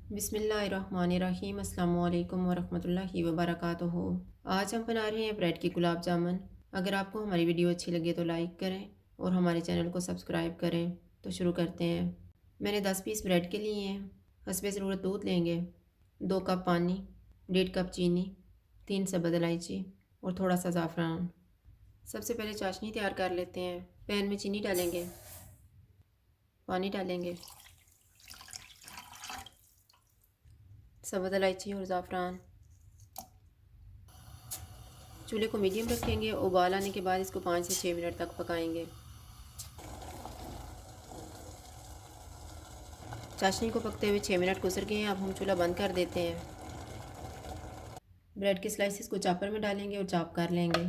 बिस्मिल्लाहिर्रहमानिर्रहीम अस्सलामुअलैकुम वरहमतुल्लाहि वबरकातुहू। आज हम बना रहे हैं ब्रेड की गुलाब जामुन। अगर आपको हमारी वीडियो अच्छी लगे तो लाइक करें और हमारे चैनल को सब्सक्राइब करें। तो शुरू करते हैं। मैंने 10 पीस ब्रेड के लिए हैं। हस्बे ज़रूरत दूध लेंगे, 2 कप पानी, 1.5 कप चीनी, 3 सब्ज़ इलायची और थोड़ा सा ज़ाफ़रान। सबसे पहले चाशनी तैयार कर लेते हैं। पैन में चीनी डालेंगे, पानी डालेंगे, सब्ज़ इलायची और ज़ाफ़रान। चूल्हे को मीडियम रखेंगे। उबाल आने के बाद इसको 5 से 6 मिनट तक पकाएंगे। चाशनी को पकते हुए 6 मिनट गुजर गए हैं। अब हम चूल्हा बंद कर देते हैं। ब्रेड के स्लाइसेस को चॉपर में डालेंगे और चॉप कर लेंगे।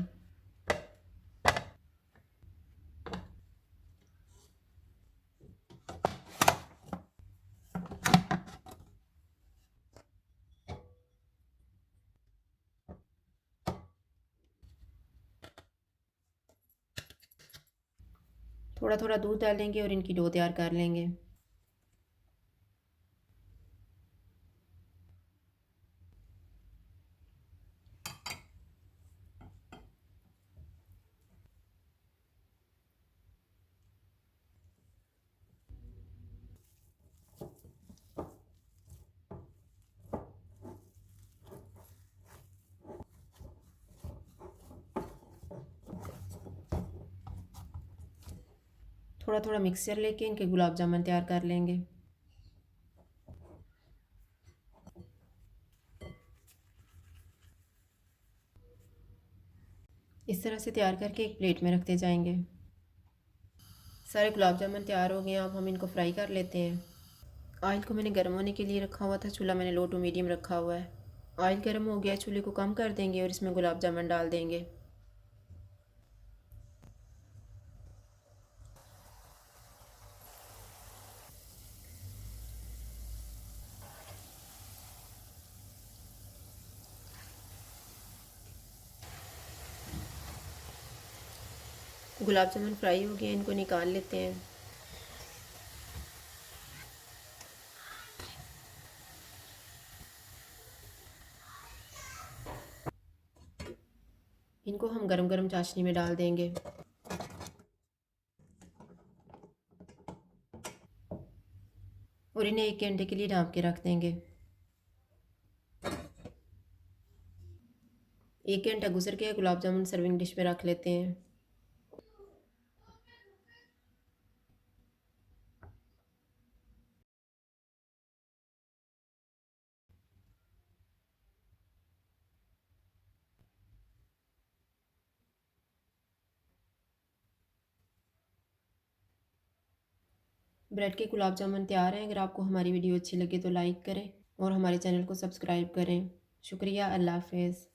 थोड़ा थोड़ा दूध डालेंगे और इनकी डो तैयार कर लेंगे। थोड़ा थोड़ा मिक्सचर लेके इनके गुलाब जामुन तैयार कर लेंगे। इस तरह से तैयार करके एक प्लेट में रखते जाएंगे। सारे गुलाब जामुन तैयार हो गए हैं। अब हम इनको फ्राई कर लेते हैं। ऑयल को मैंने गर्म होने के लिए रखा हुआ था। चूल्हा मैंने लो टू मीडियम रखा हुआ है। ऑयल गर्म हो गया, चूल्हे को कम कर देंगे और इसमें गुलाब जामुन डाल देंगे। गुलाब जामुन फ्राई हो गए, इनको निकाल लेते हैं। इनको हम गरम गरम चाशनी में डाल देंगे। और इन्हें 1 घंटे के लिए ढाँप के रख देंगे। 1 घंटा गुजर गया। गुलाब जामुन सर्विंग डिश में रख लेते हैं। ब्रेड के गुलाब जामुन तैयार हैं। अगर आपको हमारी वीडियो अच्छी लगे तो लाइक करें और हमारे चैनल को सब्सक्राइब करें। शुक्रिया। अल्लाह हाफ़िज़।